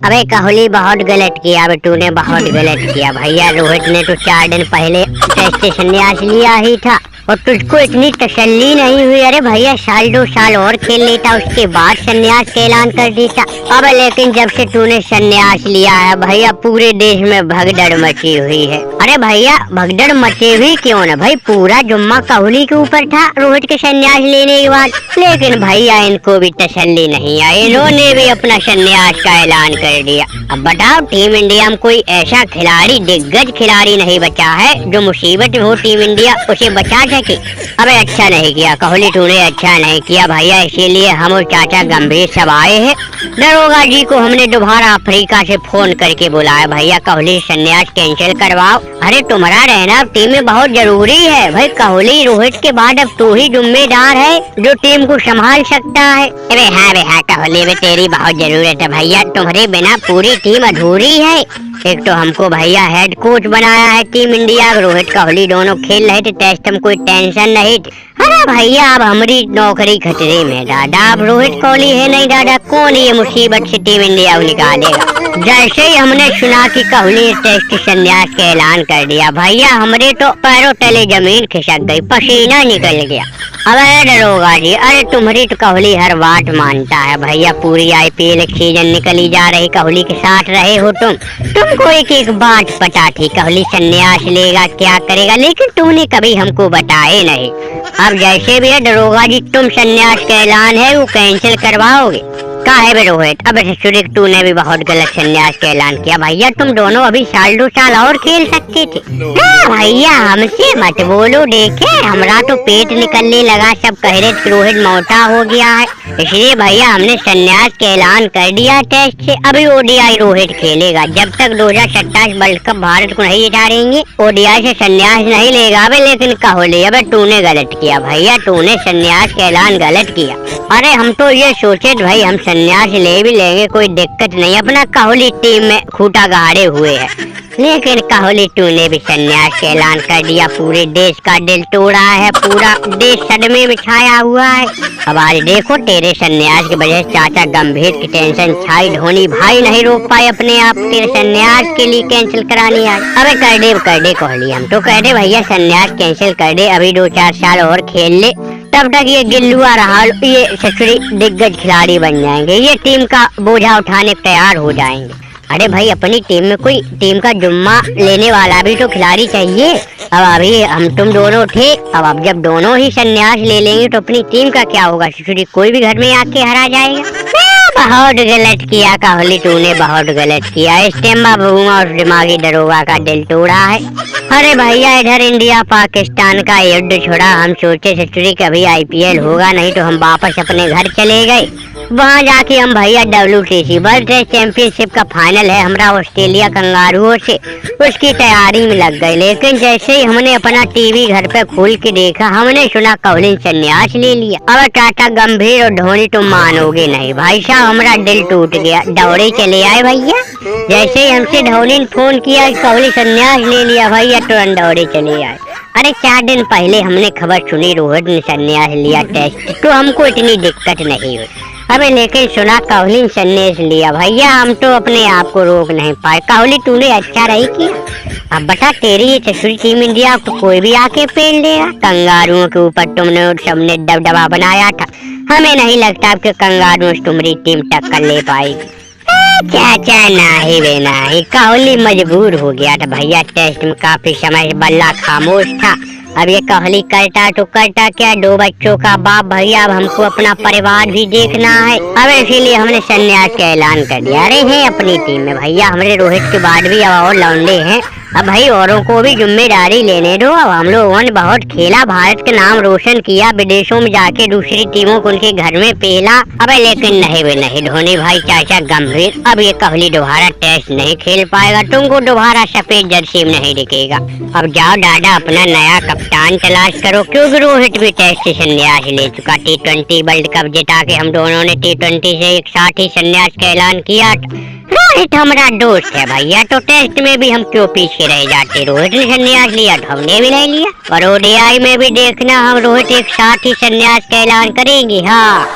अबे कोहली बहुत गलत किया, अबे तूने बहुत गलत किया भैया। रोहित ने तो 4 दिन पहले टेस्ट से संन्यास लिया ही था और तुझको इतनी तसल्ली नहीं हुई। अरे भैया 1-2 साल और खेल लेता, उसके बाद संन्यास का ऐलान कर देता। अब लेकिन जब से तूने संन्यास लिया है भैया पूरे देश में भगदड़ मची हुई है। अरे भैया भगदड़ मचे हुई क्यों ना भाई, पूरा जुम्मा कोहली के ऊपर था रोहित के संन्यास लेने के बाद। लेकिन भैया इनको भी तसल्ली नहीं आई, इन्होंने भी अपना संन्यास का ऐलान कर दिया। अब बताओ टीम इंडिया में कोई ऐसा खिलाड़ी, दिग्गज खिलाड़ी नहीं बचा है जो मुसीबत हो टीम इंडिया उसे बचा सके। अबे अच्छा नहीं किया कोहली, तूने अच्छा नहीं किया भैया। इसीलिए हम और चाचा गंभीर सब आए हैं। दरोगा जी को हमने दोबारा अफ्रीका से फोन करके बुलाया, भैया कोहली संन्यास कैंसिल करवाओ। अरे तुम्हारा रहना टीम में बहुत जरूरी है भाई। कोहली रोहित के बाद अब तू ही जिम्मेदार है जो टीम को संभाल सकता है। अरे हाँ कोहली में तेरी बहुत जरूरत है भैया, तुम्हारे बिना पूरी टीम अधूरी है। एक तो हमको भैया हेड कोच बनाया है टीम इंडिया, रोहित कोहली दोनों खेल रहे थे टेस्ट में, कोई टेंशन नहीं थी। अरे भैया अब हमारी नौकरी खतरे में दादा, अब रोहित कोहली है नहीं दादा, कौन ये मुसीबत से टीम इंडिया को निकालेगा। जैसे ही हमने सुना कि कोहली टेस्ट संन्यास का ऐलान कर दिया भैया हमारे तो पैरों तले जमीन खिसक गई, पसीना निकल गया। अबे दरोगा जी, अरे तुम्हारी तो कोहली हर बात मानता है भैया। पूरी IPL सीजन निकली जा रही, कोहली के साथ रहे हो तुमको एक बात पता थी कोहली संन्यास लेगा क्या करेगा, लेकिन तूने कभी हमको बताए नहीं। अब जैसे भी है दरोगा जी, तुम संन्यास का ऐलान है वो कैंसिल करवाओगे काहे बे रोहित। अब ससुरी तूने भी बहुत गलत संन्यास का ऐलान किया भैया, तुम दोनों अभी 1-2 साल और खेल सकते थे। भैया हमसे मत बोलो, देखे हमारा तो पेट निकलने लगा, सब कह रहे रोहित मोटा हो गया है, इसलिए भैया हमने संन्यास का ऐलान कर दिया टेस्ट से। अभी ODI रोहित खेलेगा, जब तक 2027 वर्ल्ड कप भारत को नहीं जिताएंगे ODI से संन्यास नहीं लेगा। अबे लेकिन कोहली अबे तूने गलत किया भैया, तूने संन्यास का ऐलान गलत किया। अरे हम तो ये सोचे भाई हम संन्यास ले भी लेंगे, कोई दिक्कत नहीं, अपना कोहली टीम में खूंटा गाड़े हुए है। लेकिन कोहली तूने भी संन्यास का ऐलान कर दिया, पूरे देश का दिल तोड़ा है, पूरा देश सदमे में छाया हुआ है। अब आज देखो तेरे संन्यास की वजह से चाचा गंभीर की टेंशन छाई, धोनी भाई नहीं रोक पाए अपने आप तेरे संन्यास के लिए कैंसिल करानी आज। अबे कर दे कोहली, हम तो कह दे भैया संन्यास कैंसिल कर दे, अभी 2-4 साल और खेल ले, तब तक ये गिल्लू और राहुल ये ससुरी दिग्गज खिलाड़ी बन जाएंगे, ये टीम का बोझा उठाने तैयार हो जाएंगे। अरे भाई अपनी टीम में कोई टीम का जुम्मा लेने वाला भी तो खिलाड़ी चाहिए। अब अभी हम तुम दोनों थे, अब जब दोनों ही संन्यास ले लेंगे तो अपनी टीम का क्या होगा, ससुरी कोई भी घर में आके हरा जाएगा। बहुत गलत किया कोहली, तूने बहुत गलत किया, इस्तेमा बबूमा और दिमागी दरोगा का दिल तोड़ा है। अरे भैया इधर इंडिया पाकिस्तान का युद्ध छोड़ा, हम सोचे ससुरी कभी IPL होगा नहीं तो हम वापस अपने घर चले गए। वहाँ जाके हम भैया WTC वर्ल्ड टेस्ट चैंपियनशिप का फाइनल है हमारा ऑस्ट्रेलिया कंगारुओं से, उसकी तैयारी में लग गए। लेकिन जैसे ही हमने अपना टीवी घर पे खोल के देखा, हमने सुना कोहली संन्यास ले लिया। अब टाटा गंभीर और धोनी तुम मानोगे नहीं भाई साहब, हमारा दिल टूट गया, दौड़े चले आए भैया। जैसे ही हमसे धोनी ने फोन किया कोहली संन्यास ले लिया भैया, तुरंत दौड़े चले आए। अरे 4 दिन पहले हमने खबर सुनी रोहित ने संन्यास लिया टेस्ट, तो हमको इतनी दिक्कत नहीं हुई। अबे लेकिन सुना कोहली ने संन्यास लिया भैया, हम तो अपने आप को रोक नहीं पाए। कोहली तूने अच्छा नहीं किया। अब बता तेरी ये ससुरी टीम इंडिया तो कोई भी आके पेल देगा, कंगारुओं के ऊपर तुमने सबने दबदबा बनाया था, हमें नहीं लगता कि कंगारुओं से तुम्हारी टीम टक्कर ले पाएगी। चाचा नहीं बे नहीं, कोहली मजबूर हो गया था भैया, टेस्ट में काफी समय बल्ला खामोश था। अब ये कोहली करता तो करता क्या, 2 बच्चों का बाप भैया, अब हमको अपना परिवार भी देखना है। अब इसीलिए हमने संन्यास का ऐलान कर दिया। अरे है अपनी टीम में भैया, हमारे रोहित के बाद भी अब और लौंडे हैं, अब भाई औरों को भी जिम्मेदारी लेने दो। अब हम लोगों ने बहुत खेला, भारत का नाम रोशन किया, विदेशों में जाके दूसरी टीमों को उनके घर में पेला। अब लेकिन नहीं धोनी भाई चाचा गंभीर, अब ये कोहली दोबारा टेस्ट नहीं खेल पाएगा, तुमको दोबारा सफेद जर्सी में नहीं दिखेगा। अब जाओ दादा अपना नया कप्तान तलाश करो, क्योंकि रोहित भी टेस्ट से संन्यास ले चुका। T20 वर्ल्ड कप जिता के हम दोनों ने T20 से एक साथ ही संन्यास का ऐलान किया। रोहित हमारा दोस्त है भैया, तो टेस्ट में भी हम क्यों पीछे रह जाते। रोहित ने संन्यास लिया तो हमने भी नहीं लिया, और ODI में भी देखना हम रोहित एक साथ ही संन्यास का ऐलान करेंगे। हाँ।